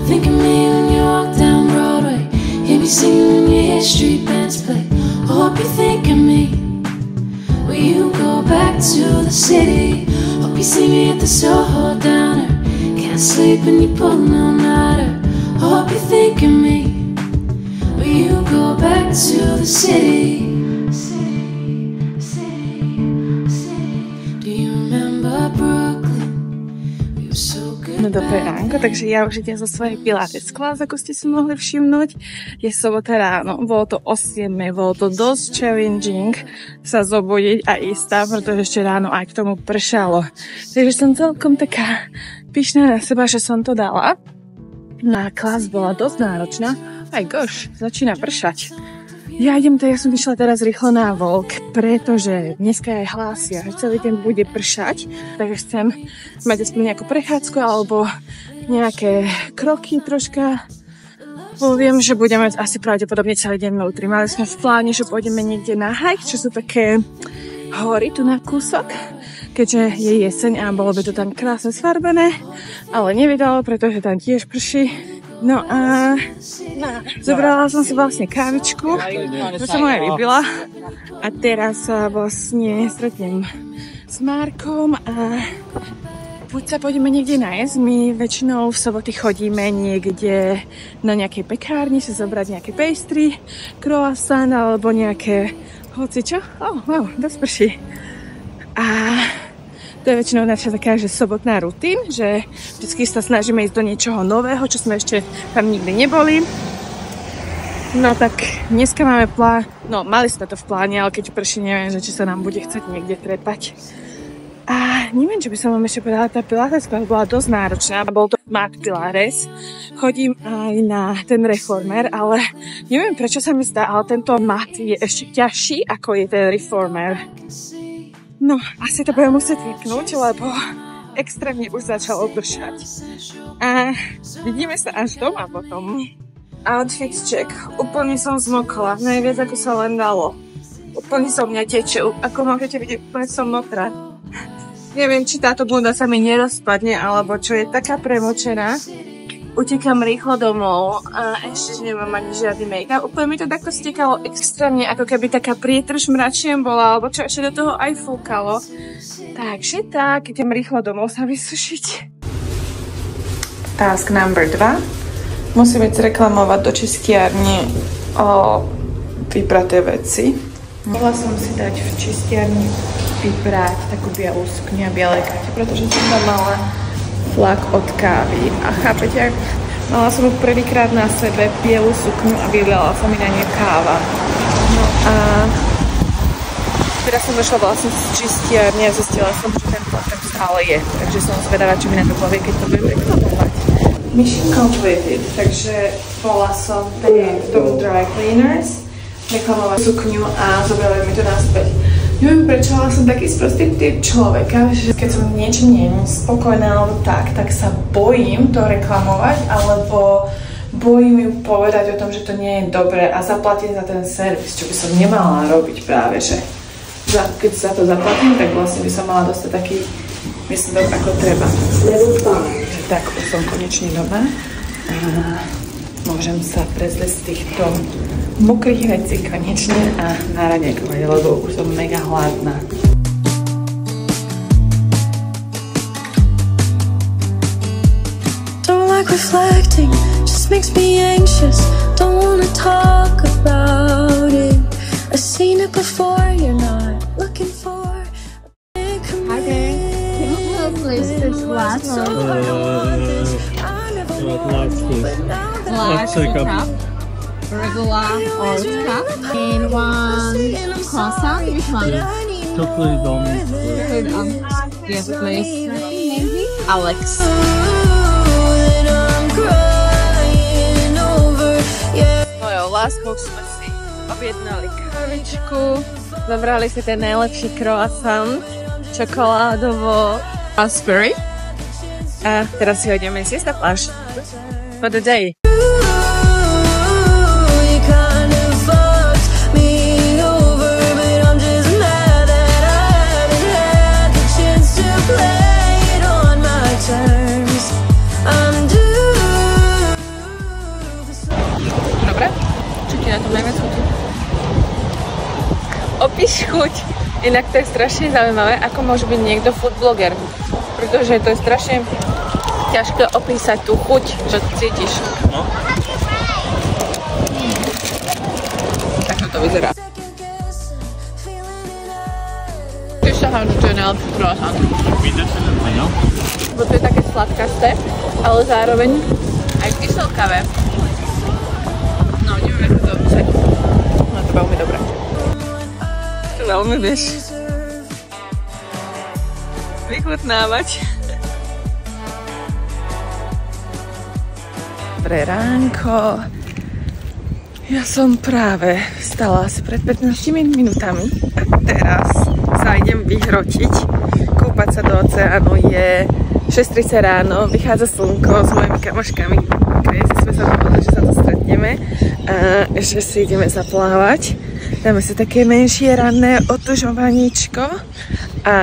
Think of me when you walk down Broadway. Hear me singing when you hear street bands play. I hope you think of me when you go back to the city. Hope you see me at the Soho Diner. Can't sleep when you pull no nighter. I hope you think of me when you go back to the city. Do you remember Brooklyn? We were so good. No dobré ránko, takže ja už idem zo svojej Pilates class, ako ste si mohli všimnúť. Je sobota ráno, bolo to o 7, bolo to dosť challenging sa zobudiť a ísť tam, pretože ešte ráno aj k tomu pršalo. Takže som celkom taká pyšná na seba, že som to dala. Na class bola dosť náročná. Aj goš, začína pršať. Ja som išla teraz rýchlo na walk, pretože dneska aj hlásia, že celý deň bude pršať, takže chcem mať aspoň nejakú prechádzku alebo nejaké kroky troška. Viem, že budeme asi pravdepodobne celý deň vnútri. Mali sme v pláne, že pôjdeme niekde na hike, čo sú také hory tu na kúsok, keďže je jeseň a bolo by to tam krásne sfarbené, ale nevydalo, pretože tam tiež prší. No a zobrala som si vlastne kávičku, to som aj vypila a teraz sa vlastne stretnem s Markom a buď sa pôjdeme niekde nájsť. My väčšinou v soboty chodíme niekde na nejakej pekárni sa zobrať nejaké pastry, croissant alebo nejaké hocičo. Wow, dosť prší. A to je väčšinou naša taká, že sobotná rutín, že vždy sa snažíme ísť do niečoho nového, čo sme ešte tam nikdy neboli. No tak dneska máme plán, no mali sme to v pláne, ale keď prší, neviem, že či sa nám bude chcieť niekde trepať. A neviem, čo by som vám ešte povedala, tá Pilates bola dosť náročná, bol to mat Pilates. Chodím aj na ten reformer, ale neviem, prečo sa mi zdá, ale tento mat je ešte ťažší, ako je ten reformer. No, asi to budem musieť vypnúť, lebo extrémne už začalo pršať. A vidíme sa až doma potom. Outfit check. Úplne som zmokla, najviac ako sa len dalo. Úplne som mňa teče, ako môžete vidieť, úplne som mokrá. Neviem, či táto bunda sa mi nerozpadne, alebo čo, je taká premočená. Utekám rýchlo domov a ešte nemám ani žiadny make-up. Úplne mi to takto stekalo extrémne, ako keby taká prietrž mračiem bola, alebo čo ešte do toho aj fúkalo. Takže tak, idem rýchlo domov sa vysušiť. Task number 2. Musím ísť reklamovať do čistiarne o vypraté veci. Mohla som si dať v čistiarni vybrať takú bielú sukňu a biele gate, pretože som tam mala flak od kávy. A chápete, mala som prvýkrát na sebe bielú sukňu a vyliala sa mi na ne káva. No a teraz som došla vlastne z čistiarne a zistila som, že ten flak tam stále je. Takže som zvedavá, čo mi na to povie, keď to budem reklamovať. Mission completed, takže bola som v tomu dry cleaners, reklamovať sukňu a zobrali mi to naspäť. Neviem prečo, ale som taký sprostý typ človeka, že keď som niečo nie spokojná alebo tak sa bojím to reklamovať, alebo bojím ju povedať o tom, že to nie je dobré a zaplatím za ten servis, čo by som nemala robiť práve, že keď za to zaplatím, tak vlastne by som mala dostať taký výsledok ako treba. Tak, už som konečne doma a môžem sa prezliecť z týchto mokrých vecí konečne a naraňakovať, lebo už som mega hladná. Don't like reflecting, just makes me anxious. Don't wanna talk about it. I've seen it before, you're not looking for. Hi there. Can you replace this glass? Glass cup. Regular old cup and one croissant. Which one? Chocolate almond. Yes, please. Alex. Mojou láskou sme si objednali kávičku, zobrali si ten najlepší croissant, čokoládovo raspberry a teraz si ideme zjesť na pláž for the day. Opíš chuť. Inak to je strašne zaujímavé, ako môže byť niekto food blogger. Pretože to je strašne ťažké opísať tú chuť, čo cítiš. No. Tak to vyzerá. Tiež sa že to je najlepší croissant. Bo to je také sladkasté, ale zároveň aj kyselkavé. No, neviem, ako to opísať. No, to veľmi dobré. To veľmi vieš vychutnávať. Dobré ránko. Ja som práve vstala asi pred 15 minútami a teraz sa idem vyhrotiť. Kúpať sa do oceánu je 6:30 ráno, vychádza slnko s mojimi kamoškami. Sme sa dohodli, že sa tu stretneme a že si ideme zaplávať. Dáme si také menšie ranné otužovaníčko a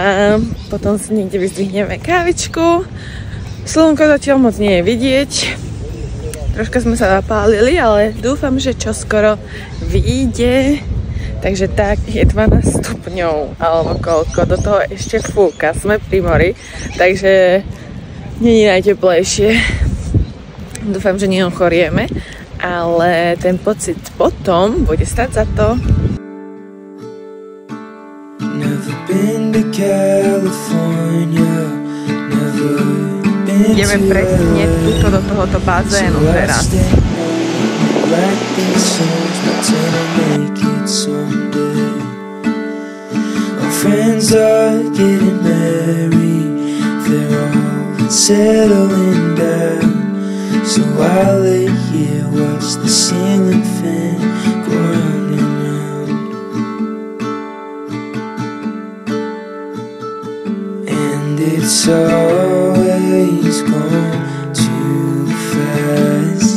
potom si niekde vyzdvihneme kávičku. Slnko zatiaľ moc nie je vidieť. Troška sme sa zapálili, ale dúfam, že čoskoro vyjde. Takže tak je 12 stupňov, alebo koľko, do toho ešte fúka, sme pri mori, takže nie je najteplejšie. Dúfam, že neochorieme, ale ten pocit potom bude stať za to. Ideme presne tuto do tohoto bazénu teraz. Friends are getting married, they're all settling down. So I lay here, watch the ceiling fan go round and round. And it's always gone too fast,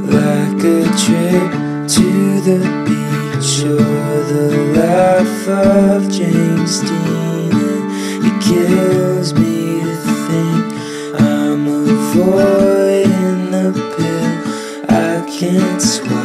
like a trip to the beach or the life of James Dean. And it kills me to think I'm avoiding the pill I can't swallow.